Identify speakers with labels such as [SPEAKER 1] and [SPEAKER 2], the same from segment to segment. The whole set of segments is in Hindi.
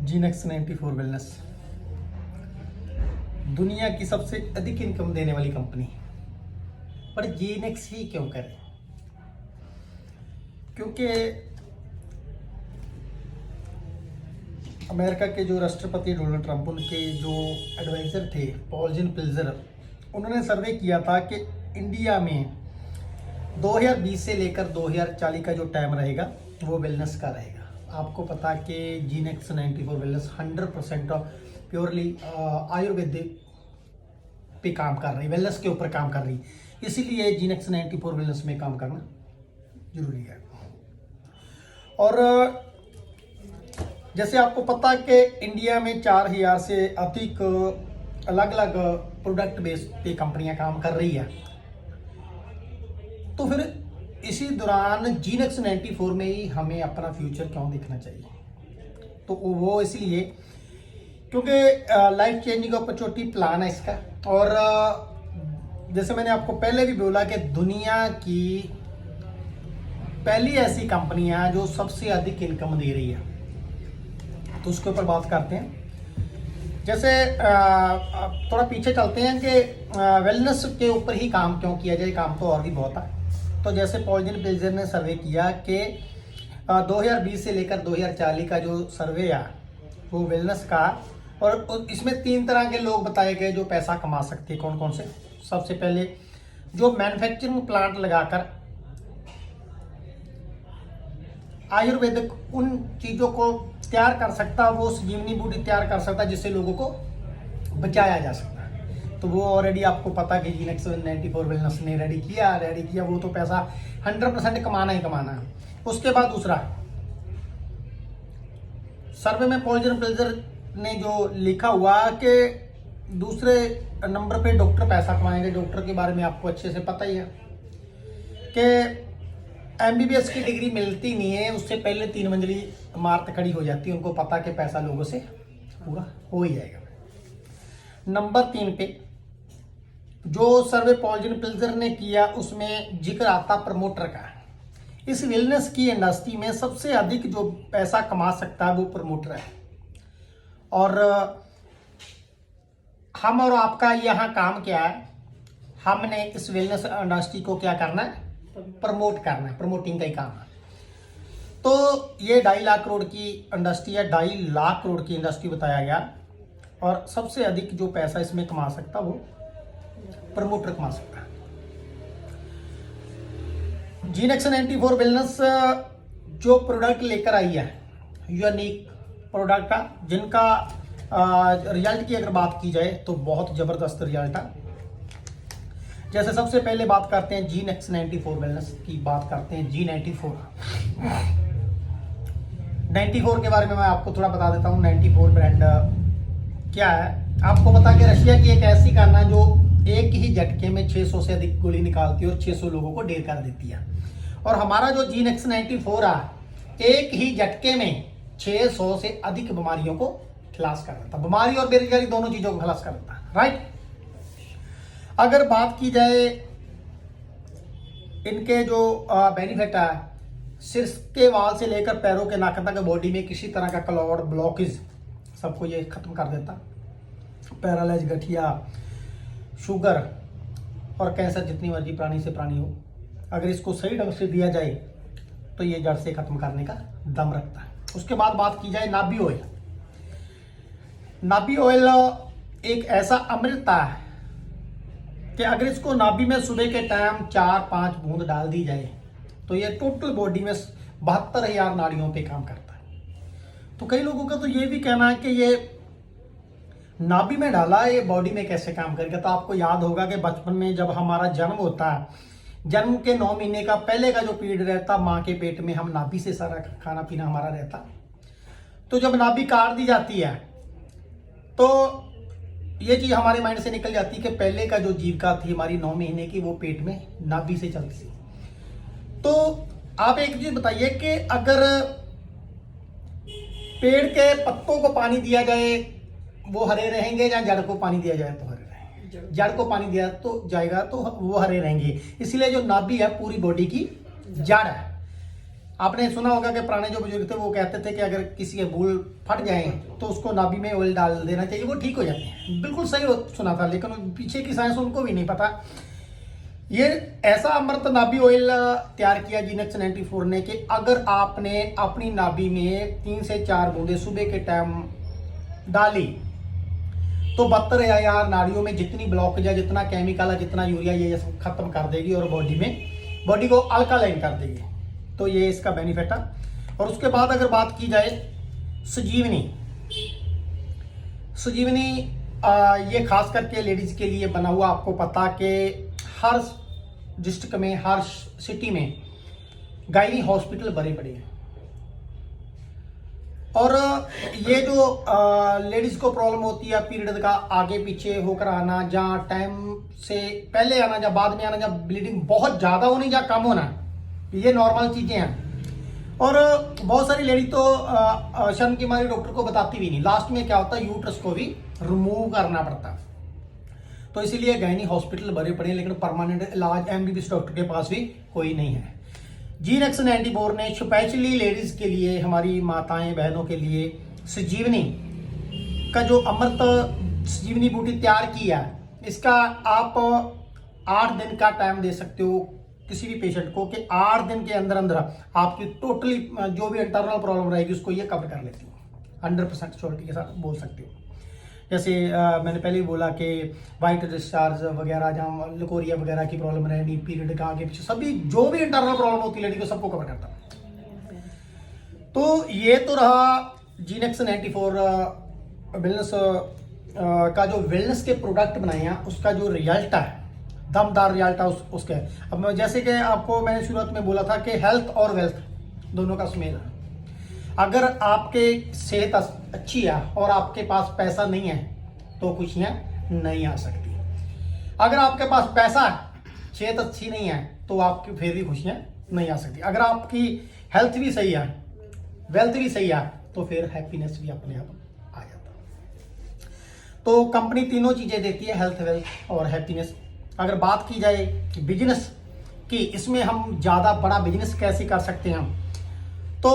[SPEAKER 1] जीनेक्स 94 वेलनेस दुनिया की सबसे अधिक इनकम देने वाली कंपनी, पर जीनेक्स ही क्यों करें? क्योंकि अमेरिका के जो राष्ट्रपति डोनाल्ड ट्रंप, उनके जो एडवाइजर थे पॉल जिन पिल्जर, उन्होंने सर्वे किया था कि इंडिया में 2020 से लेकर 2040 का जो टाइम रहेगा वो वेलनेस का रहेगा। आपको पता कि जीनेक्स 94 वेलनेस 100% प्योरली आयुर्वेदिक पे काम कर रही, वेलनेस के ऊपर काम कर रही, इसीलिए जीनेक्स 94 वेलनेस में काम करना जरूरी है। और जैसे आपको पता कि इंडिया में 4000 से अधिक अलग अलग प्रोडक्ट बेस पे कंपनियां काम कर रही है, तो फिर इसी दौरान जीनेक्स 94 में ही हमें अपना फ्यूचर क्यों देखना चाहिए? तो वो इसलिए क्योंकि लाइफ चेंजिंग अपॉर्चुनिटी प्लान है इसका। और जैसे मैंने आपको पहले भी बोला कि दुनिया की पहली ऐसी कंपनी है जो सबसे अधिक इनकम दे रही है, तो उसके ऊपर बात करते हैं। जैसे थोड़ा पीछे चलते हैं कि वेलनेस के ऊपर ही काम क्यों किया जाए, काम तो और भी बहुत है। तो जैसे पॉल जिन पिल्जर ने सर्वे किया कि 2020 से लेकर 2040 का जो सर्वे है वो वेलनेस का, और इसमें 3 तरह के लोग बताए गए जो पैसा कमा सकते हैं। कौन कौन से? सबसे पहले जो मैन्युफैक्चरिंग प्लांट लगाकर आयुर्वेदिक उन चीज़ों को तैयार कर सकता, वो संजीवनी बूटी तैयार कर सकता जिससे लोगों को बचाया जा सकता है। तो वो ऑलरेडी आपको पता कि जीनेक्स 94 वेलनेस ने रेडी किया, वो तो पैसा 100% कमाना ही कमाना है। उसके बाद दूसरा सर्वे में पॉल जिन पिल्जर ने जो लिखा हुआ कि दूसरे नंबर पे डॉक्टर पैसा कमाएंगे। डॉक्टर के बारे में आपको अच्छे से पता ही है कि MBBS की डिग्री मिलती नहीं है, उससे पहले 3 मंजिली इमारत खड़ी हो जाती है। उनको पता कि पैसा लोगों से पूरा हो ही जाएगा। नंबर 3 पे जो सर्वे पॉल जिन पिल्जर ने किया उसमें जिक्र आता प्रमोटर का। इस वेलनेस की इंडस्ट्री में सबसे अधिक जो पैसा कमा सकता है वो प्रमोटर है। और हम और आपका यहाँ काम क्या है? हमने इस वेलनेस इंडस्ट्री को क्या करना है? प्रमोट करना है, प्रमोटिंग का ही काम है। तो ये 2.5 लाख करोड़ की इंडस्ट्री है, 2.5 लाख करोड़ की इंडस्ट्री बताया गया। और सबसे अधिक जो पैसा इसमें कमा सकता वो प्रमोटर कमा सकता है। जीनेक्स 94 वेलनेस जो प्रोडक्ट लेकर आई है, यूनिक प्रोडक्ट है, जिनका रिजल्ट की अगर बात की जाए तो बहुत ज़बरदस्त रिजल्ट है। जैसे सबसे पहले बात करते हैं जीनेक्स 94 वेलनेस की, बात करते हैं G94 के बारे में मैं आपको थोड़ा बता देता हूँ। 94 ब्रांड क्या है? आपको पता कि रशिया की एक ऐसी गन है जो एक ही झटके में 600 से अधिक गोली निकालती है और 600 लोगों को ढेर कर देती है। और हमारा जो जीनेक्स 94 है एक ही झटके में 600 से अधिक बीमारियों को खलास कर देता है। बीमारी और बेरोजगारी दोनों चीजों को खलास कर देता है, राइट। अगर बात की जाए इनके जो बेनिफिट है, सिर के वाल से लेकर पैरों के नाक तक बॉडी में किसी तरह का क्लॉट ब्लॉकेज सबको ये खत्म कर देता। पैरालाइज, गठिया, शुगर और कैंसर जितनी मर्जी प्राणी से प्राणी हो, अगर इसको सही ढंग से दिया जाए तो ये जड़ से खत्म करने का दम रखता है। उसके बाद बात की जाए नाभि ऑयल। नाभि ऑयल एक ऐसा अमृत है कि अगर इसको नाभि में सुबह के टाइम 4-5 बूंद डाल दी जाए तो ये टोटल बॉडी में 72,000 नाड़ियों पे काम करता है। तो कई लोगों का तो ये भी कहना है कि ये नाभि में डाला ये बॉडी में कैसे काम करेगा। तो आपको याद होगा कि बचपन में जब हमारा जन्म होता है, जन्म के 9 महीने का पहले का जो पीरियड रहता, माँ के पेट में हम नाभि से सारा खाना पीना हमारा रहता। तो जब नाभि काट दी जाती है तो ये चीज हमारे माइंड से निकल जाती है कि पहले का जो जीविका थी हमारी 9 महीने की, वो पेट में नाभि से चलती थी। तो आप एक चीज बताइए कि अगर पेड़ के पत्तों को पानी दिया जाए वो हरे रहेंगे, या जड़ को पानी दिया जाए तो हरे रहेंगे? जड़ को पानी दिया तो जाएगा तो वो हरे रहेंगे। इसलिए जो नाभि है पूरी बॉडी की जड़ है। आपने सुना होगा कि पुराने जो बुजुर्ग थे वो कहते थे कि अगर किसी के बूल फट जाए तो उसको नाभि में ऑयल डाल देना चाहिए, वो ठीक हो जाते हैं। बिल्कुल सही सुना था, लेकिन पीछे की साइंस उनको भी नहीं पता। ये ऐसा अमृत नाभि ऑयल तैयार किया जीनेक्स 94 ने कि अगर आपने अपनी नाभि में 3 से 4 बूंदे सुबह के टाइम डाली तो 72,000 नाड़ियों में जितनी ब्लॉक या जितना केमिकल है, जितना यूरिया, ये सब खत्म कर देगी और बॉडी को अल्कालाइन कर देगी। तो ये इसका बेनिफिट है। और उसके बाद अगर बात की जाए संजीवनी, ये खास करके लेडीज के लिए बना हुआ, आपको पता कि हर डिस्ट्रिक्ट में, हर सिटी में गायनी हॉस्पिटल बड़े बड़े हैं। और ये जो लेडीज को प्रॉब्लम होती है पीरियड का आगे पीछे होकर आना, जहाँ टाइम से पहले आना, जहाँ बाद में आना, जहाँ ब्लीडिंग बहुत ज्यादा होनी, जहाँ कम होना, ये नॉर्मल चीजें हैं। और बहुत सारी लेडी तो शर्म की मारी डॉक्टर को बताती भी नहीं, लास्ट में क्या होता है यूट्रस को भी रिमूव करना पड़ता। तो इसीलिए गायनी हॉस्पिटल बड़े पड़े, लेकिन परमानेंट इलाज एमबीबीएस डॉक्टर के पास भी कोई नहीं है। जीनेक्स 94 ने स्पेशली लेडीज के लिए, हमारी माताएं बहनों के लिए संजीवनी का जो अमृत संजीवनी बूटी तैयार किया, इसका आप 8 दिन का टाइम दे सकते हो किसी भी पेशेंट को कि 8 दिन के अंदर अंदर आपकी टोटली जो भी इंटरनल प्रॉब्लम रहेगी उसको ये कवर कर लेती हूँ। 100% श्योरिटी के साथ बोल सकती हूँ। जैसे मैंने पहले ही बोला कि वाइट डिस्चार्ज वगैरह, जहाँ लिकोरिया वगैरह की प्रॉब्लम रहनी, पीरियड का आगे पीछे, सभी जो भी इंटरनल प्रॉब्लम होती है लेडी को, सबको कवर करता हूँ। तो ये तो रहा जीनेक्स 94 वेलनेस का जो वेलनेस के प्रोडक्ट बनाए हैं उसका जो रिजल्ट है, दमदार रिजल्ट है उसके। अब जैसे कि आपको मैंने शुरुआत में बोला था कि हेल्थ और वेल्थ दोनों का सुमेल है। अगर आपके सेहत अच्छी है और आपके पास पैसा नहीं है तो खुशियां नहीं आ सकती। अगर आपके पास पैसा है, सेहत अच्छी नहीं है, तो आपकी फिर भी खुशियां नहीं आ सकती। अगर आपकी हेल्थ भी सही है, वेल्थ भी सही है, तो फिर हैप्पीनेस भी अपने आप आ जाता है। तो कंपनी तीनों चीजें देती है, हेल्थ, वेल्थ और हैप्पीनेस। अगर बात की जाए बिजनेस की, इसमें हम ज्यादा बड़ा बिजनेस कैसे कर सकते हैं, तो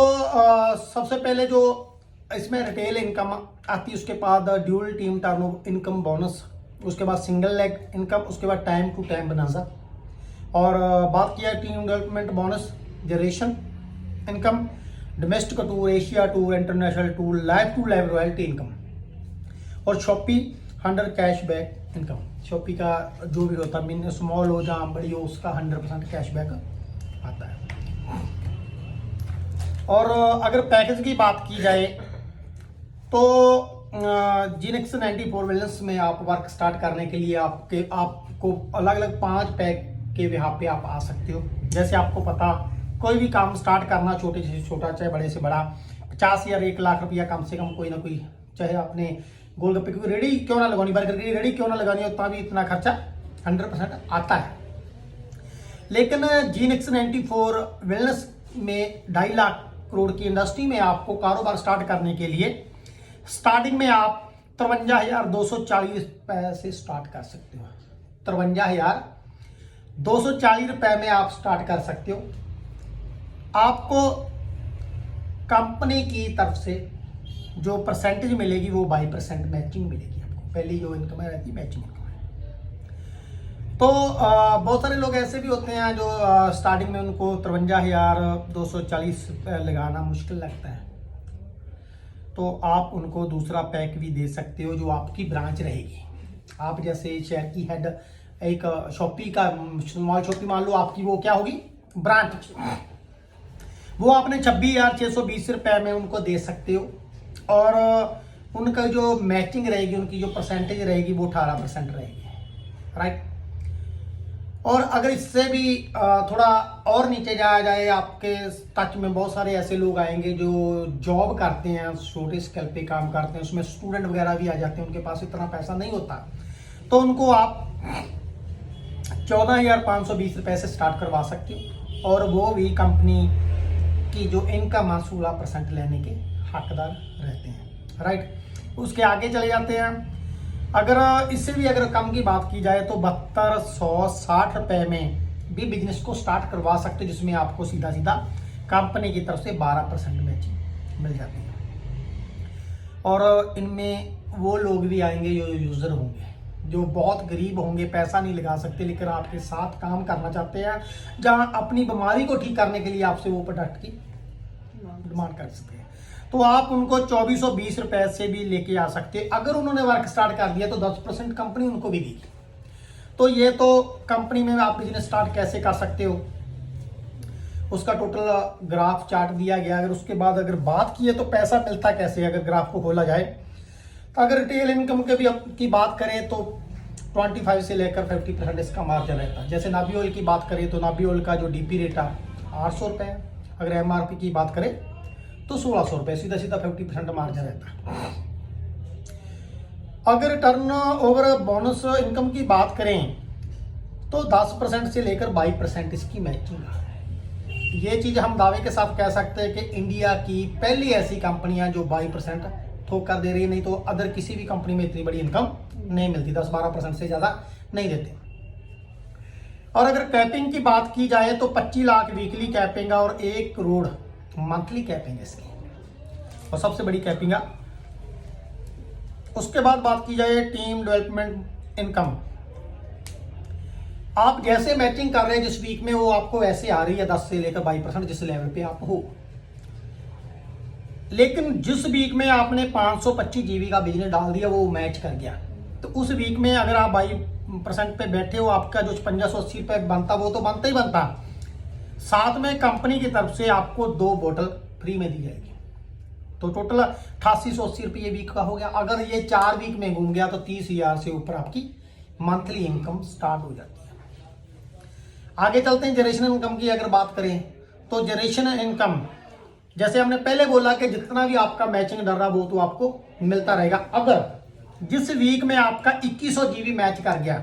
[SPEAKER 1] सबसे पहले जो इसमें रिटेल इनकम आती है, उसके बाद dual team turnover income bonus, उसके बाद सिंगल लेग इनकम, उसके बाद टाइम टू टाइम बनाजा, और बात किया team development bonus, generation income, domestic tour, Asia tour, international tour, life to life royalty income, और शॉपी 100 कैशबैक इनकम। शॉपी का जो भी होता है, स्मॉल हो जहाँ बड़ी हो, उसका 100% कैशबैक आता है। और अगर पैकेज की बात की जाए तो जीनेक्स 94 वेलनेस में आप वर्क स्टार्ट करने के लिए आपको अलग अलग 5 पैक के यहाँ पे आप आ सकते हो। जैसे आपको पता, कोई भी काम स्टार्ट करना, छोटे से छोटा चाहे बड़े से बड़ा, 50 या 1 लाख रुपया कम से कम कोई ना कोई, चाहे आपने गोलगप्पे की रेडी क्यों ना लगवानी, बर्गर की रेडी क्यों ना लगानी हो, उतना भी इतना खर्चा 100% आता है। लेकिन जीनेक्स 94 वेलनेस में 2.5 लाख करोड़ की इंडस्ट्री में आपको कारोबार स्टार्ट करने के लिए स्टार्टिंग में आप 53,240 रुपए से स्टार्ट कर सकते हो। 53,240 रुपए में आप स्टार्ट कर सकते हो। आपको कंपनी की तरफ से जो परसेंटेज मिलेगी वो 22% मैचिंग मिलेगी आपको। पहली जो इनकम रहती है मैचिंग इनकम है। तो बहुत सारे लोग ऐसे भी होते हैं जो स्टार्टिंग में उनको 53,240 लगाना मुश्किल लगता है, तो आप उनको दूसरा पैक भी दे सकते हो जो आपकी ब्रांच रहेगी। आप जैसे शहर की हेड एक शॉपी का स्मॉल शॉपी मान लो, आपकी वो क्या होगी, ब्रांच, वो आपने 26,620 रुपए में उनको दे सकते हो। और उनका जो मैचिंग रहेगी, उनकी जो परसेंटेज रहेगी वो 18% रहेगी, राइट। और अगर इससे भी थोड़ा और नीचे जाया जाए, आपके टच में बहुत सारे ऐसे लोग आएंगे जो जॉब करते हैं, छोटे स्केल पे काम करते हैं, उसमें स्टूडेंट वगैरह भी आ जाते हैं, उनके पास इतना पैसा नहीं होता, तो उनको आप 14,520 रुपए से स्टार्ट करवा सकते हो। और वो भी कंपनी की जो इनकम है 16% लेने के हकदार रहते हैं, राइट। उसके आगे चले जाते हैं। अगर इससे भी अगर कम की बात की जाए तो 7260 रुपए में भी बिजनेस को स्टार्ट करवा सकते हो, जिसमें आपको सीधा सीधा कंपनी की तरफ से 12% मैचिंग मिल जाती है। और इनमें वो लोग भी आएंगे जो यूज़र होंगे, जो बहुत गरीब होंगे, पैसा नहीं लगा सकते, लेकिन आपके साथ काम करना चाहते हैं, जहां अपनी बीमारी को ठीक करने के लिए आपसे वो प्रोडक्ट की डिमांड कर सकते हैं। तो आप उनको 2420 रुपए से भी लेके आ सकते हैं। अगर उन्होंने वर्क स्टार्ट कर दिया तो 10% कंपनी उनको भी देगी। तो ये तो कंपनी में आप बिजनेस स्टार्ट कैसे कर सकते हो, उसका टोटल ग्राफ चार्ट दिया गया। अगर उसके बाद अगर बात की है तो पैसा मिलता कैसे, अगर ग्राफ को खोला जाए तो अगर रिटेल इनकम के भी की बात करें तो 25 से लेकर 50% इसका मार्जिन रहता है। जैसे नाबी ऑयल की बात करें तो नाबी ऑयल का जो डीपी रेट है 800 रुपये है। अगर एमआरपी की बात करें तो 1600 रुपये, सीधा सीधा 50% मार्जिन रहता है। अगर टर्न ओवर बोनस इनकम की बात करें तो 10% से लेकर 22% इसकी मैचिंग है। ये चीज हम दावे के साथ कह सकते हैं कि इंडिया की पहली ऐसी कंपनियां जो 22% ठोक कर दे रही है, नहीं तो अदर किसी भी कंपनी में इतनी बड़ी इनकम नहीं मिलती, 10-12% से ज्यादा नहीं देते। और अगर कैपिंग की बात की जाए तो 25 लाख वीकली कैपिंग है और 1 करोड़ मंथली कैपिंग है इसकी, और सबसे बड़ी कैपिंग है। उसके बाद बात की जाए टीम डेवलपमेंट इनकम, आप जैसे मैचिंग कर रहे हैं जिस वीक में वो आपको वैसे आ रही है 10 से लेकर 22% जिस लेवल पे आप हो। लेकिन जिस वीक में आपने 525 जीबी का बिजनेस डाल दिया वो मैच कर गया, तो उस वीक में अगर आप 22% पे बैठे हो, आपका जो 5580 रुपये बनता वो तो बनता ही बनता, साथ में कंपनी की तरफ से आपको 2 बोतल फ्री में दी जाएगी। तो टोटल 8880 रुपये वीक का हो गया। अगर ये 4 वीक में घूम गया तो 30,000 से ऊपर आपकी मंथली इनकम स्टार्ट हो जाती है। आगे चलते हैं जनरेशन इनकम की अगर बात करें तो जनरेशन इनकम जैसे हमने पहले बोला कि जितना भी आपका मैचिंग डर रहा वो तो आपको मिलता रहेगा। अगर जिस वीक में आपका 2100 जीबी मैच कर गया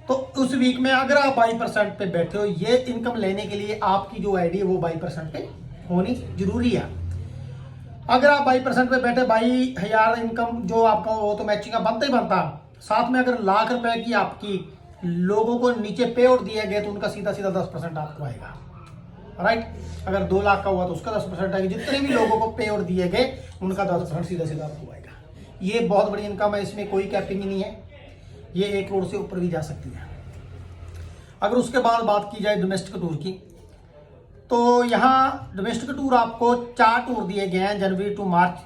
[SPEAKER 1] तो उस वीक में अगर आप 22% पे बैठे हो, ये इनकम लेने के लिए आपकी जो आईडी है वो 22% पे होनी जरूरी है। अगर आप 22% पे बैठे 22,000 इनकम जो आपका वो तो मैचिंग का बनता ही बनता, साथ में अगर लाख रुपए की आपकी लोगों को नीचे पे आउट दिए गए तो उनका सीधा सीधा 10% आपको आएगा, राइट। अगर 2 लाख का हुआ तो उसका 10% आएगा। जितने भी लोगों को पे आउट दिए गए उनका 10% सीधा सीधा आपको आएगा। ये बहुत बड़ी इनकम है, इसमें कोई कैपिंग नहीं है, ये 1 करोड़ से ऊपर भी जा सकती है। अगर उसके बाद बात की जाए डोमेस्टिक टूर की तो यहाँ डोमेस्टिक टूर आपको 4 टूर दिए गए हैं, जनवरी टू मार्च,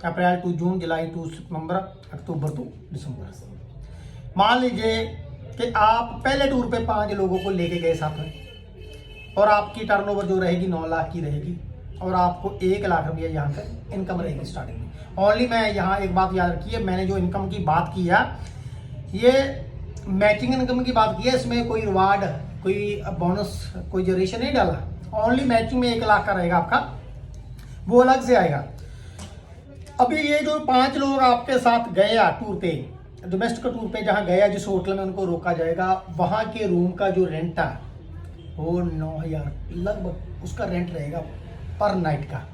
[SPEAKER 1] अप्रैल टू जून, जुलाई टू सितंबर, अक्टूबर टू दिसंबर। मान लीजिए कि आप पहले टूर पे 5 लोगों को लेके गए साथ में और आपकी टर्नओवर जो रहेगी 9 लाख की रहेगी और आपको 1 लाख रुपया यहाँ पे इनकम रहेगी स्टार्टिंग में। ओनली मैं यहाँ एक बात याद रखिए, मैंने जो इनकम की बात की है ये मैचिंग इनकम की बात की है, इसमें कोई रिवार्ड, कोई बोनस, कोई जनरेशन नहीं डाला। ओनली मैचिंग में 1 लाख का रहेगा आपका, वो अलग से आएगा। अभी ये जो 5 लोग आपके साथ गए टूर पे, डोमेस्टिक टूर पे जहाँ गया, जिस होटल में उनको रोका जाएगा, वहाँ के रूम का जो रेंट है वो 9,000 लगभग उसका रेंट रहेगा पर नाइट का।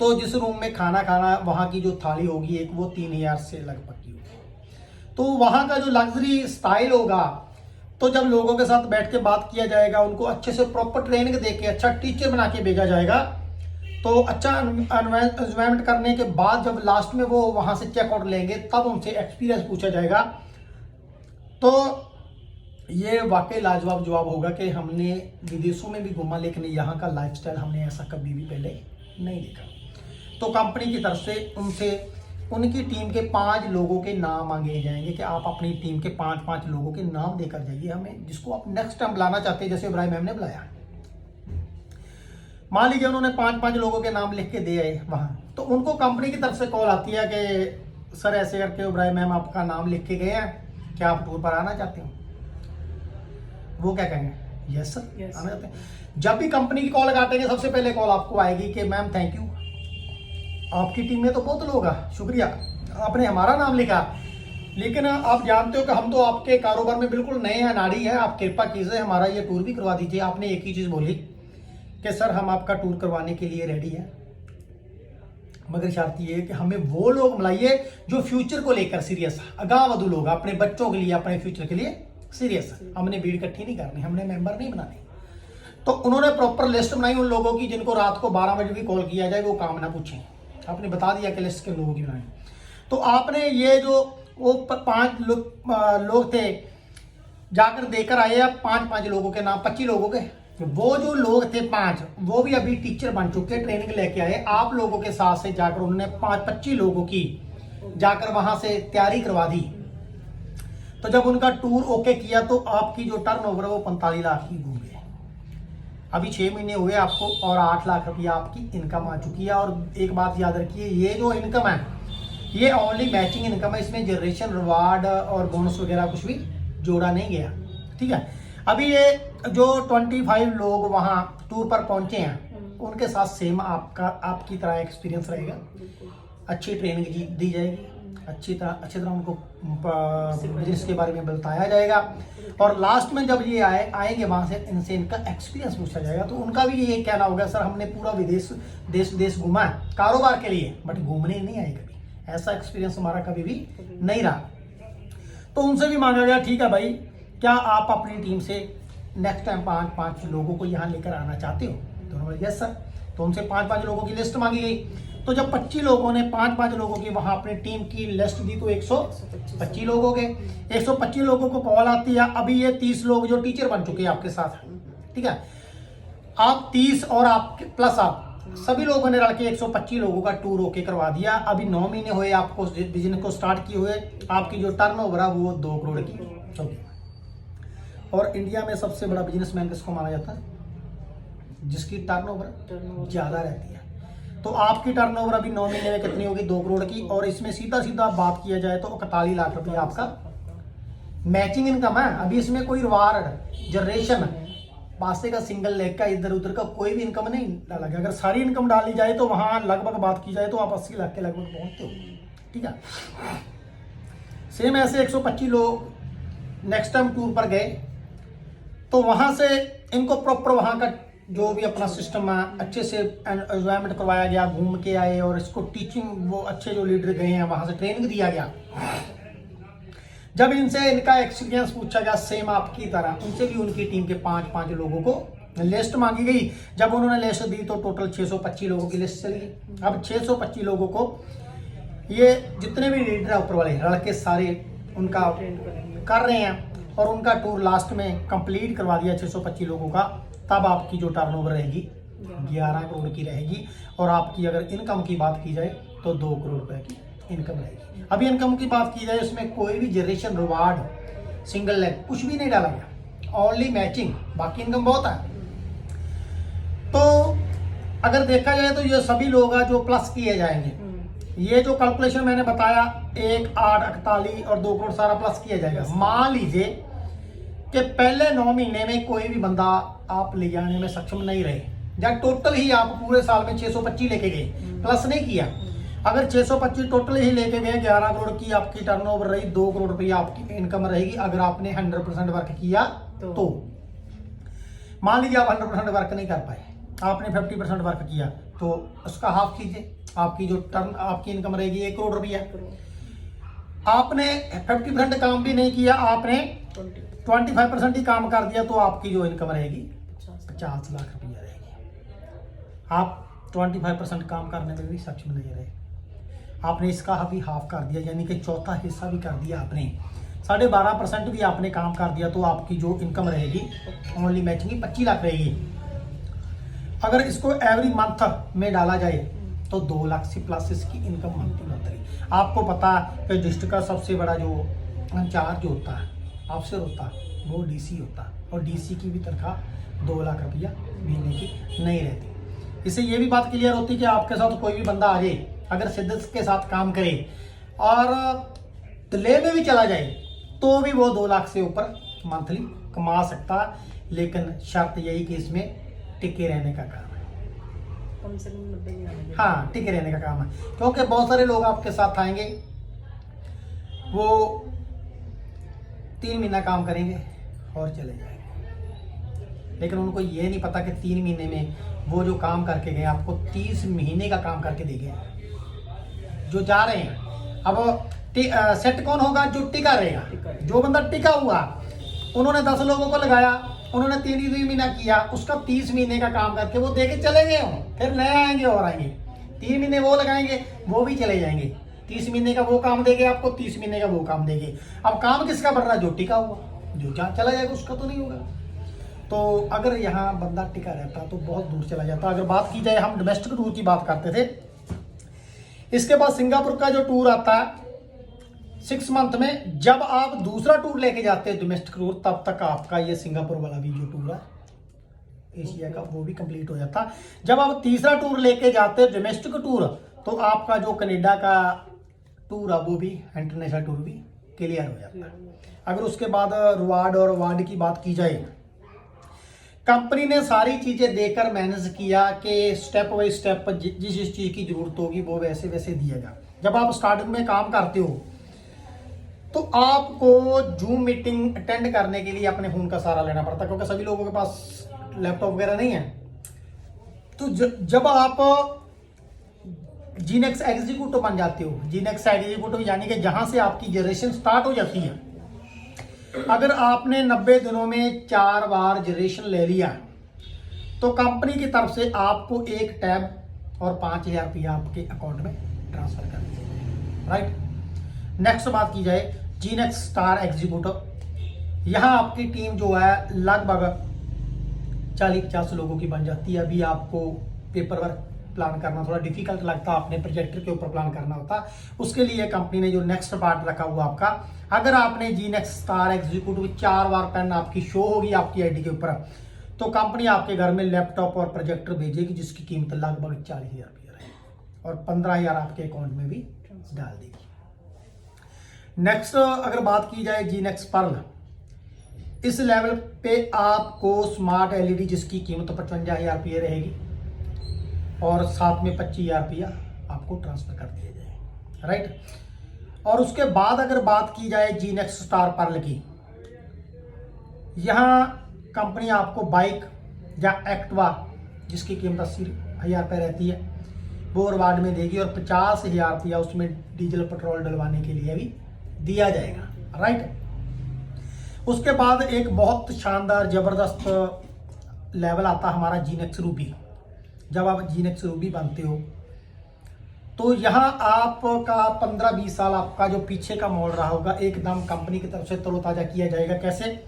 [SPEAKER 1] तो जिस रूम में खाना खाना वहाँ की जो थाली होगी एक, वो 3,000 से लगभग की होगी। तो वहाँ का जो लग्जरी स्टाइल होगा, तो जब लोगों के साथ बैठ के बात किया जाएगा, उनको अच्छे से प्रॉपर ट्रेनिंग दे के अच्छा टीचर बना के भेजा जाएगा, तो अच्छा एनवायरनमेंट करने के बाद जब लास्ट में वो वहाँ से चेकआउट लेंगे तब उनसे एक्सपीरियंस पूछा जाएगा। तो ये वाकई लाजवाब जवाब होगा कि हमने विदेशों में भी घूमा लेकिन यहाँ का लाइफस्टाइल हमने ऐसा कभी भी पहले नहीं देखा। तो कंपनी की तरफ से उनसे उनकी टीम के 5 लोगों के नाम मांगे जाएंगे कि आप अपनी टीम के 5-5 लोगों के नाम देकर जाइए हमें, जिसको आप नेक्स्ट टाइम बुलाना चाहते हैं, जैसे इब्राहिम मैम ने बुलाया। मान लीजिए उन्होंने 5-5 लोगों के नाम लिख के दे आए वहाँ, तो उनको कंपनी की तरफ से कॉल आती है कि सर ऐसे करके इब्राहिम मैम आपका नाम लिख के गए हैं, क्या आप टूर पर आना चाहते हो? वो क्या कहेंगे? यस सर, आना चाहते हैं। जब भी कंपनी की कॉल काटेंगे सबसे पहले कॉल आपको आएगी कि मैम थैंक यू, आपकी टीम में तो बहुत लोग हैं, शुक्रिया आपने हमारा नाम लिखा, लेकिन आप जानते हो कि हम तो आपके कारोबार में बिल्कुल नए हैं, नाड़ी है, आप कृपा कीजिए हमारा ये टूर भी करवा दीजिए। आपने एक ही चीज़ बोली कि सर हम आपका टूर करवाने के लिए रेडी हैं, मगर शर्त ये है कि हमें वो लोग बुलाइए जो फ्यूचर को लेकर सीरियस है, अगावधु लोग, अपने बच्चों के लिए, अपने फ्यूचर के लिए सीरियस है। हमने भीड़ इकट्ठी नहीं करनी, हमने मेंबर नहीं बनाने। तो उन्होंने प्रॉपर लिस्ट बनाई उन लोगों की जिनको रात को 12 बजे भी कॉल किया जाए वो काम ना पूछें। आपने बता दिया कि लिस्ट के लोगों की बनाई। तो आपने ये जो वो 5 लोग थे जाकर देकर आए अब 5 लोगों के नाम, 25 लोगों के। वो जो लोग थे 5 वो भी अभी टीचर बन चुके, ट्रेनिंग लेके आए आप लोगों के साथ से जाकर उन्होंने 25 लोगों की जाकर वहां से तैयारी करवा दी। तो जब उनका टूर ओके किया तो आपकी जो टर्नओवर है वो 45 लाख की घूम गए। अभी 6 महीने हुए आपको और 8 लाख रुपया आपकी इनकम आ चुकी है। और एक बात याद रखिए, ये जो इनकम है ये ओनली मैचिंग इनकम है, इसमें जनरेशन रिवार्ड और बोनस वगैरह कुछ भी जोड़ा नहीं गया। ठीक है, अभी ये जो 25 लोग वहाँ टूर पर पहुंचे हैं उनके साथ सेम आपकी तरह एक्सपीरियंस रहेगा। अच्छी ट्रेनिंग दी जाएगी, अच्छी तरह उनको बिजनेस के बारे में बताया जाएगा। और लास्ट में जब ये आएंगे वहां से इनसे इनका एक्सपीरियंस पूछा जाएगा तो उनका भी ये कहना होगा सर हमने पूरा देश घूमा है कारोबार के लिए, बट घूमने नहीं आए कभी, ऐसा एक्सपीरियंस हमारा कभी भी नहीं रहा। तो उनसे भी मांगा गया ठीक है भाई, क्या आप अपनी टीम से नेक्स्ट टाइम 5 लोगों को यहाँ लेकर आना चाहते हो? तो उन्होंने यस सर। तो उनसे 5 लोगों की लिस्ट मांगी गई। तो जब 25 लोगों ने 5 लोगों की वहां अपनी टीम की लिस्ट दी तो 125 लोग हो गए। 125 लोगों को कॉल आती है। अभी ये 30 लोग जो टीचर बन चुके हैं आपके साथ, ठीक है, आप 30 और आप प्लस आप सभी लोगों ने लड़के 125 लोगों का टूर ओके करवा दिया। अभी 9 महीने हुए आपको बिजनेस को स्टार्ट किए हुए, आपकी जो टर्नओवर है वो 2 करोड़ की होगी। और इंडिया में सबसे बड़ा बिजनेसमैन किसको माना जाता है? जिसकी टर्नओवर ज्यादा रहती है। तो आपकी टर्नओवर अभी 9 महीने में कितनी होगी? 2 करोड़ की। और इसमें सीधा बात किया जाए तो 41 लाख रुपया आपका मैचिंग इनकम है। अभी इसमें कोई रिवार्ड जनरेशन पासे का सिंगल लेग का इधर उधर का कोई भी इनकम नहीं डाला गया। अगर सारी इनकम डाली जाए तो वहां लगभग बात की जाए तो आप 80 लाख के लगभग पहुंचते हो। ठीक है, सेम ऐसे 125 लोग नेक्स्ट टाइम टूर पर गए तो वहां से इनको प्रॉपर वहां का जो भी अपना सिस्टम है अच्छे से एंजॉयमेंट करवाया गया, घूम के आए। और इसको टीचिंग वो अच्छे जो लीडर गए हैं वहां से ट्रेनिंग दिया गया। जब इनसे इनका एक्सपीरियंस पूछा गया सेम आपकी तरह, उनसे भी उनकी टीम के 5 लोगों को लिस्ट मांगी गई। जब उन्होंने लिस्ट दी तो टोटल 625 लोगों की लिस्ट चली गई। अब 625 लोगों को ये जितने भी लीडर है ऊपर वाले लड़के सारे उनका कर रहे हैं और उनका टूर लास्ट में कंप्लीट करवा दिया 625 लोगों का। तब आपकी जो टर्नओवर रहेगी 11 करोड़ की रहेगी। और आपकी अगर इनकम की बात की जाए तो 2 करोड़ रुपए की इनकम रहेगी। अभी इनकम की बात की जाए उसमें कोई भी जनरेशन रिवार्ड सिंगल लेग कुछ भी नहीं डाला गया, ओनली मैचिंग, बाकी इनकम बहुत है। तो अगर देखा जाए तो ये सभी लोग हैं जो प्लस किए जाएंगे। ये जो कैलकुलेशन मैंने बताया 1, 8, 41 और 2 करोड़ सारा प्लस किया जाएगा। मान लीजिए कि पहले 9 महीने में कोई भी बंदा आप ले जाने में सक्षम नहीं रहे, या टोटल ही आप पूरे साल में 625 लेके गए, प्लस नहीं किया। अगर 625 टोटल ही लेके गए, 11 करोड़ की आपकी टर्नओवर रही, 2 करोड़ रुपया आपकी इनकम रहेगी। अगर आपने 100% वर्क किया तो मान लीजिए आप 100% वर्क नहीं कर पाए, आपने 50% वर्क किया तो उसका हाफ कीजिए, आपकी जो आपकी इनकम रहेगी 1 करोड़ रुपया। आपने 50% काम भी नहीं किया, आपने 25% ही काम कर दिया तो आपकी जो इनकम रहेगी 50 लाख रुपया रहेगी। आप 25% काम करने में भी सक्षम नहीं रहे, आपने इसका भी हाफ कर दिया, यानी कि चौथा हिस्सा भी कर दिया आपने, 12.5% भी आपने काम कर दिया तो आपकी जो इनकम रहेगी ओनली मैचिंग की 25 लाख रहेगी। अगर इसको एवरी मंथ में डाला जाए तो 2 लाख से प्लस इसकी इनकम मंथली होती। आपको पता है कि डिस्ट्रिक्ट का सबसे बड़ा जो इंचार्ज होता है, अफसर होता है, वो डीसी होता है। और डीसी की भी तनख्वाह 2 लाख रुपया महीने की नहीं रहती। इससे ये भी बात क्लियर होती है कि आपके साथ कोई भी बंदा आ जाए, अगर शिद्दत के साथ काम करे और डिले में भी चला जाए तो भी वो 2 लाख से ऊपर मंथली कमा सकता है। लेकिन शर्त यही कि इसमें टिके रहने का काम है,
[SPEAKER 2] कम से कम 90 दिन।
[SPEAKER 1] हाँ, टिके रहने का काम है। क्योंकि बहुत सारे लोग आपके साथ आएंगे, वो 3 महीना काम करेंगे और चले जाएंगे, लेकिन उनको ये नहीं पता कि 3 महीने में वो जो काम करके गए आपको 30 महीने का काम करके दे गए जो जा रहे हैं। अब सेट कौन होगा? जो टिका रहेगा। जो बंदा टिका हुआ, उन्होंने 10 लोगों को लगाया उन्होंने 3 महीना किया, उसका 30 महीने का काम करके वो दे के चले गए हों, फिर नए आएंगे और आएंगे, 3 महीने वो लगाएंगे, वो भी चले जाएंगे। 30 महीने का वो काम देंगे आपको, 30 महीने का वो काम देंगे। अब काम किसका बढ़ रहा है? जो टिका हुआ, जो जहाँ चला जाएगा उसका तो नहीं होगा। तो अगर यहाँ बंदा टिका रहता तो बहुत दूर चला जाता। अगर बात की जाए, हम डोमेस्टिक टूर की बात करते थे, इसके बाद सिंगापुर का जो टूर आता है 6 मंथ में, जब आप दूसरा टूर लेके जाते हैं डोमेस्टिक टूर, तब तक आपका ये सिंगापुर वाला भी जो टूर है एशिया का, वो भी कंप्लीट हो जाता। जब आप तीसरा टूर लेके जाते हैं डोमेस्टिक टूर, तो आपका जो कनाडा का टूर है वो भी, इंटरनेशनल टूर भी क्लियर हो जाता है। अगर उसके बाद रिवार्ड और अवार्ड की बात की जाए, कंपनी ने सारी चीजें देकर मैनेज किया कि स्टेप बाय स्टेप जिस चीज की जरूरत होगी वो वैसे वैसे दिएगा। जब आप स्टार्टिंग में काम करते हो तो आपको जूम मीटिंग अटेंड करने के लिए अपने फोन का सहारा लेना पड़ता है, क्योंकि सभी लोगों के पास लैपटॉप वगैरह नहीं है। तो जब आप जीनेक्स एग्जीक्यूटिव बन जाते हो, जीनेक्स एग्जीक्यूटिव यानी कि जहां से आपकी जनरेशन स्टार्ट हो जाती है, अगर आपने 90 दिनों में 4 बार जनरेशन ले लिया तो कंपनी की तरफ से आपको एक टैब और 5,000 रुपया आपके अकाउंट में ट्रांसफर कर दिया, राइट। नेक्स्ट बात की जाए जीनेक्स स्टार एग्जीक्यूटिव, यहाँ आपकी टीम जो है लगभग 40-50 लोगों की बन जाती है। अभी आपको पेपर वर्क प्लान करना थोड़ा डिफिकल्ट लगता है, अपने प्रोजेक्टर के ऊपर प्लान करना होता, उसके लिए कंपनी ने जो नेक्स्ट पार्ट रखा हुआ आपका, अगर आपने जीनेक्स स्टार एग्जीक्यूटिव 4 बार पेन आपकी शो होगी आपकी आईडी के ऊपर, तो कंपनी आपके घर में लैपटॉप और प्रोजेक्टर भेजेगी जिसकी कीमत लगभग 40,000 रुपया रहेगी और 15,000 आपके अकाउंट में भी डाल देगी। नेक्स्ट अगर बात की जाए जीनेक्स पर्ल, इस लेवल पे आपको स्मार्ट एलईडी जिसकी कीमत 55,000 रुपये रहेगी और साथ में 25,000 रुपया आपको ट्रांसफर कर दिया जाए, राइट। और उसके बाद अगर बात की जाए जीनेक्स स्टार पर्ल की, यहाँ कंपनी आपको बाइक या एक्टिवा जिसकी कीमत 80,000 रुपये रहती है वो रिवार्ड में देगी और 50,000 रुपया उसमें डीजल पेट्रोल डलवाने के लिए भी दिया जाएगा, राइट। उसके बाद एक बहुत शानदार जबरदस्त लेवल आता है हमारा जीनेक्स रूबी। जब आप जीनेक्स रूबी बनते हो तो यहाँ आपका 15-20 साल आपका जो पीछे का मोड़ रहा होगा एकदम कंपनी की तरफ से तरोताजा किया जाएगा। कैसे?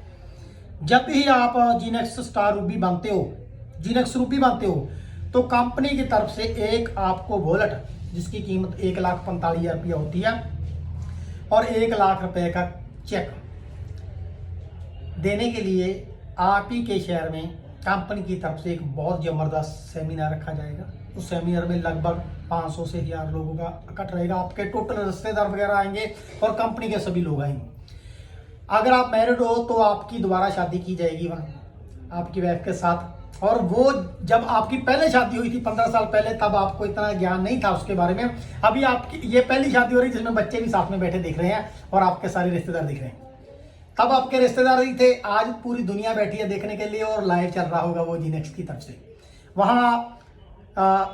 [SPEAKER 1] जब भी आप जीनेक्स स्टार रूबी बनते हो, जीनेक्स रूबी बनते हो, तो कंपनी की तरफ से एक आपको वॉलेट जिसकी कीमत 1,45,000 रुपया होती है और 1,00,000 रुपए का चेक देने के लिए आप ही के शहर में कंपनी की तरफ से एक बहुत जबरदस्त सेमिनार रखा जाएगा। उस सेमिनार में लगभग 500 से 1,000 लोगों का इकट्ठा रहेगा। आपके टोटल रिश्तेदार वगैरह आएंगे और कंपनी के सभी लोग आएंगे। अगर आप मैरिड हो तो आपकी दोबारा शादी की जाएगी वहाँ आपकी वाइफ के साथ। और वो जब आपकी पहले शादी हुई थी 15 साल पहले, तब आपको इतना ज्ञान नहीं था उसके बारे में। अभी आपकी ये पहली शादी हो रही है जिसमें बच्चे भी साथ में बैठे दिख रहे हैं और आपके सारे रिश्तेदार दिख रहे हैं। तब आपके रिश्तेदार ही थे, आज पूरी दुनिया बैठी है देखने के लिए और लाइव चल रहा होगा वो जीनेक्स की तरफ से। वहाँ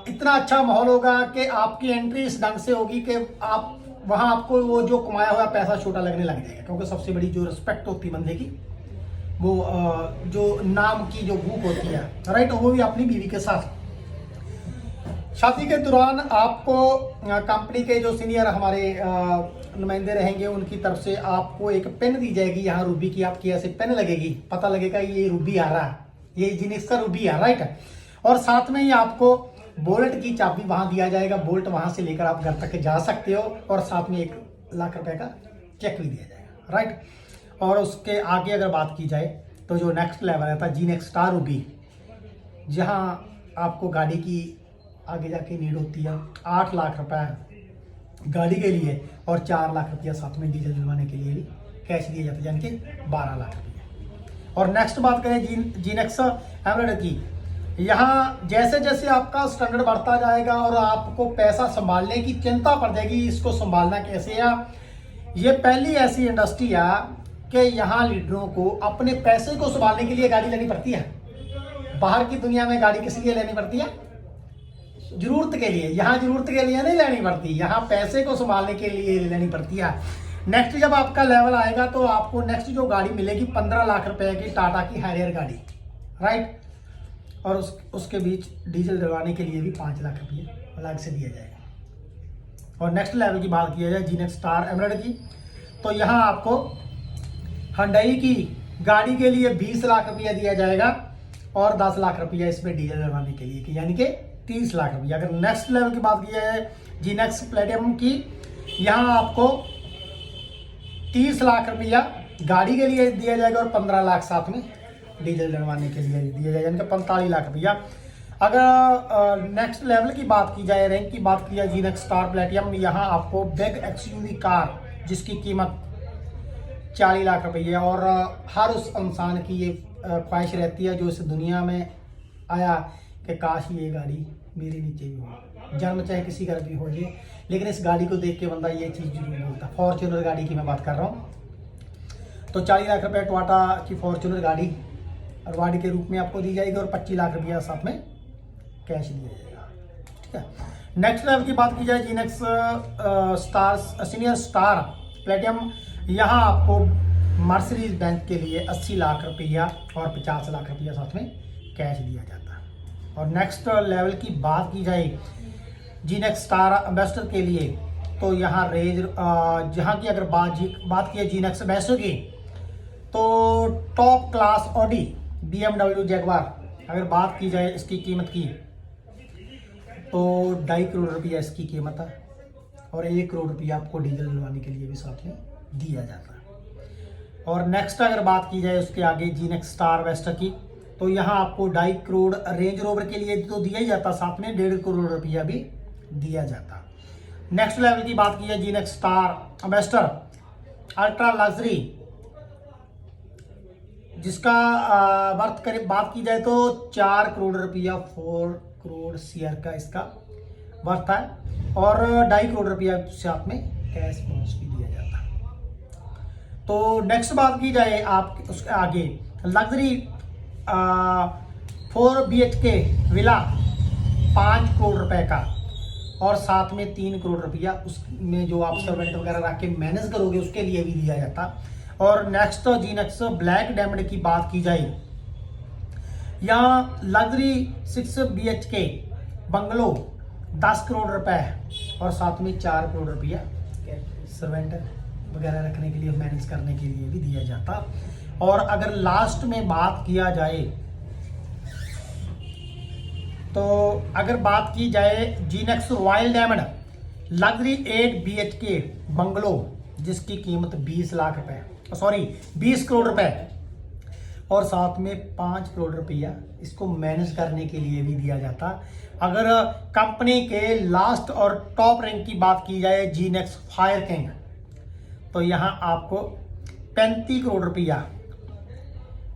[SPEAKER 1] इतना अच्छा माहौल होगा कि आपकी एंट्री इस ढंग से होगी कि आप वहाँ आपको वो जो कमाया हुआ पैसा छोटा लगने लग जाएगा, क्योंकि सबसे बड़ी जो रिस्पेक्ट होती है बंदे की, वो जो नाम की जो भूख होती है, राइट, वो भी अपनी बीवी के साथ। शादी के दौरान आपको कंपनी के जो सीनियर हमारे नुमाइंदे रहेंगे उनकी तरफ से आपको एक पेन दी जाएगी यहाँ रूबी की। आपकी ऐसे पेन लगेगी, पता लगेगा ये रूबी आ रहा है, ये जीनेक्स का रूबी है, राइट। और साथ में ही आपको बोल्ट की चाबी वहाँ दिया जाएगा, बोल्ट वहाँ से लेकर आप घर तक जा सकते हो और साथ में 1,00,000 रुपए का चेक भी दिया जाएगा, राइट। और उसके आगे अगर बात की जाए तो जो नेक्स्ट लेवल आता है जीनेक्स स्टार रूबी, जहाँ आपको गाड़ी की आगे जाके नीड होती है 8,00,000 रुपए गाड़ी के लिए और 4,00,000 रुपया साथ में डीजल डलवाने के लिए भी कैश दिया जाता है, यानी कि 12,00,000 रुपये। और नेक्स्ट बात करें जीनेक्स एमरेड की, यहाँ जैसे जैसे आपका स्टैंडर्ड बढ़ता जाएगा और आपको पैसा संभालने की चिंता पड़ जाएगी, इसको संभालना कैसे है। ये पहली ऐसी इंडस्ट्री है कि यहाँ लीडरों को अपने पैसे को संभालने के लिए गाड़ी लेनी पड़ती है। बाहर की दुनिया में गाड़ी किस लिए लेनी पड़ती है? जरूरत के लिए। यहाँ जरूरत के लिए नहीं लेनी पड़ती, यहाँ पैसे को संभालने के लिए लेनी पड़ती है। नेक्स्ट जब आपका लेवल आएगा तो आपको नेक्स्ट जो गाड़ी मिलेगी 15 लाख रुपए की टाटा की हैरियर गाड़ी, राइट। और उसके बीच डीजल डलवाने के लिए भी 5 लाख रुपये अलग से दिया जाएगा। और नेक्स्ट लेवल की बात किया जाए जीनेक्स स्टार एमराल्ड की, तो यहाँ आपको हुंडई की गाड़ी के लिए 20 लाख रुपया दिया जाएगा और 10 लाख रुपया इसमें डीजल डलवाने के लिए, यानी कि 30 लाख रुपया। अगर नेक्स्ट लेवल की बात की जाए जीनेक्स प्लेटिनम की, यहाँ आपको 30 लाख रुपया गाड़ी के लिए दिया जाएगा और 15 लाख साथ में डीजल डलवाने के लिए दिया जाएगा, यानी कि 45 लाख रुपया। अगर नेक्स्ट लेवल की बात की जाए, रैंक की बात की जाए जीनेक्स स्टार प्लेटिनम, यहाँ आपको बिग एक्सयूवी कार जिसकी कीमत 40 लाख रुपये, और हर उस इंसान की ये ख्वाहिश रहती है जो इस दुनिया में आया कि काश ये गाड़ी मेरे नीचे भी हो, जन्म चाहे किसी का भी हो जाए, लेकिन इस गाड़ी को देख के बंदा ये चीज़ जरूर बोलता। फॉर्च्यूनर गाड़ी की मैं बात कर रहा हूँ, तो 40 लाख रुपये टोयोटा की फॉर्च्यूनर गाड़ी अवार्ड के रूप में आपको दी जाएगी और 25 लाख रुपया साथ में कैश दिया जाएगा, ठीक है। नेक्स्ट लेवल की बात की जाए जीनेक्स सीनियर स्टार प्लेटिनम, यहाँ आपको मर्सिडीज बैंक के लिए 80 लाख रुपया और 50 लाख रुपया साथ में कैश दिया जाता है। और नेक्स्ट लेवल की बात की जाए जीनेक्स स्टार एम्बेसडर के लिए, तो यहाँ जहाँ की अगर बात की जाए जीनेक्स एम्बेसडर की, तो top class Audi BMW Jaguar अगर बात की जाए इसकी कीमत की, तो 2.5 करोड़ रुपया इसकी कीमत है और 1 करोड़ रुपया आपको डीजल डलवाने के लिए भी साथ में दिया जाता है। और नेक्स्ट अगर बात की जाए उसके आगे जीनेक्स स्टार वेस्टर की, तो यहाँ आपको 2.5 करोड़ रेंज रोवर के लिए तो दिया ही जाता, साथ में 1.5 करोड़ रुपया भी दिया जाता। नेक्स्ट लेवल की बात की जाए जीनेक्स स्टार एम्बेसडर अल्ट्रा लग्जरी, जिसका बात की जाए तो 4 करोड़ रुपया 4 करोड़ शेयर का इसका वर्थ है और 2.5 करोड़ रुपया साथ में कैश बोनस भी दिया जाता है। तो नेक्स्ट बात की जाए आप उसके आगे लग्जरी 4 BHK विला 5 करोड़ रुपए का और साथ में 3 करोड़ रुपया उसमें जो आप सर्वेंट वगैरह रख के मैनेज करोगे उसके लिए भी दिया जाता। और नेक्स्ट जीनेक्स ब्लैक डायमंड की बात की जाए, यहाँ लग्जरी 6 BHK बंगलो 10 करोड़ रुपए और साथ में 4 करोड़ रुपया सर्वेंट वगैरह रखने के लिए, मैनेज करने के लिए भी दिया जाता। और अगर लास्ट में बात किया जाए, तो अगर बात की जाए Genex royal diamond luxury 8 BHK bungalow जिसकी कीमत 20 लाख रुपए 20 करोड़ रुपए और साथ में 5 करोड़ रुपया इसको मैनेज करने के लिए भी दिया जाता। अगर कंपनी के लास्ट और टॉप रैंक की बात की जाए जीनेक्स फायर किंग, तो यहाँ आपको 35 करोड़ रुपया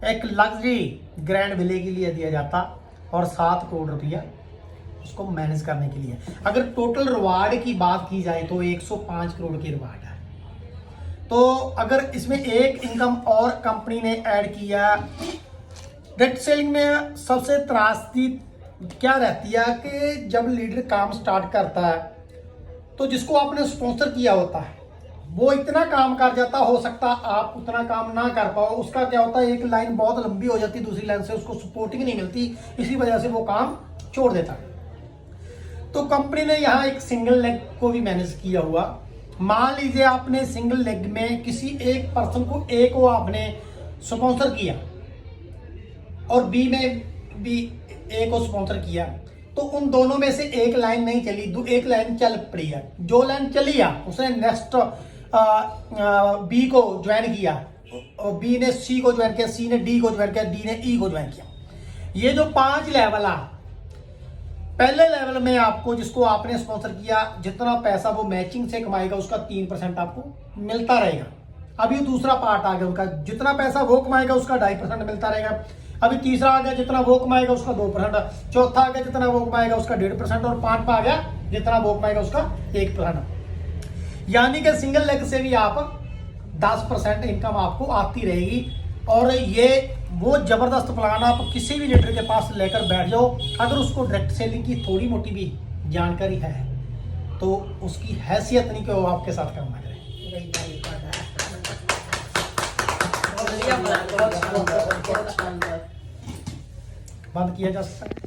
[SPEAKER 1] एक लग्जरी ग्रैंड विले के लिए दिया जाता और 7 करोड़ रुपया उसको मैनेज करने के लिए। अगर टोटल रिवार्ड की बात की जाए तो 105 करोड़ की रिवार्ड है। तो अगर इसमें एक इनकम और कंपनी ने ऐड किया, डायरेक्ट सेलिंग में सबसे त्रासदी क्या रहती है कि जब लीडर काम स्टार्ट करता है तो जिसको आपने स्पॉन्सर किया होता है वो इतना काम कर जाता, हो सकता आप उतना काम ना कर पाओ। उसका क्या होता है, एक लाइन बहुत लंबी हो जाती, दूसरी लाइन से उसको सपोर्टिंग नहीं मिलती, इसी वजह से वो काम छोड़ देता है। तो कंपनी ने यहाँ एक सिंगल लेग को भी मैनेज किया हुआ। मान लीजिए आपने सिंगल लेग में किसी एक पर्सन को ए को आपने स्पॉन्सर किया और बी में भी ए को स्पॉन्सर किया, तो उन दोनों में से एक लाइन नहीं चली, एक लाइन चल पड़ी है। जो लाइन चली है उसने नेक्स्ट बी को ज्वाइन किया और बी ने सी को ज्वाइन किया, सी ने डी को ज्वाइन किया, डी ने ई को ज्वाइन किया। ये जो 5 लेवल है, पहले लेवल में आपको जिसको आपने स्पॉन्सर किया जितना पैसा वो मैचिंग से कमाएगा उसका 3% आपको मिलता रहेगा। अभी दूसरा पार्ट आ गया उनका, जितना पैसा वो कमाएगा उसका 2.5% मिलता रहेगा। अभी तीसरा आ गया, जितना वो कमाएगा उसका 2%, चौथा आ गया जितना वो कमाएगा उसका 1.5% और 5वां आ गया जितना वो कमाएगा उसका 1%। यानी कि सिंगल लेग से भी आप 10% इनकम आपको आती रहेगी। और ये वो जबरदस्त प्लान आप किसी भी लीडर के पास लेकर बैठ जाओ, अगर उसको डायरेक्ट सेलिंग की थोड़ी मोटी भी जानकारी है तो उसकी हैसियत नहीं कि वो आपके साथ काम ना करे।
[SPEAKER 3] गई भाई ਤੁਹਾਡਾ
[SPEAKER 2] बहुत बढ़िया बना, बहुत शानदार, बहुत शानदार।
[SPEAKER 1] बंद किया जा सकता है।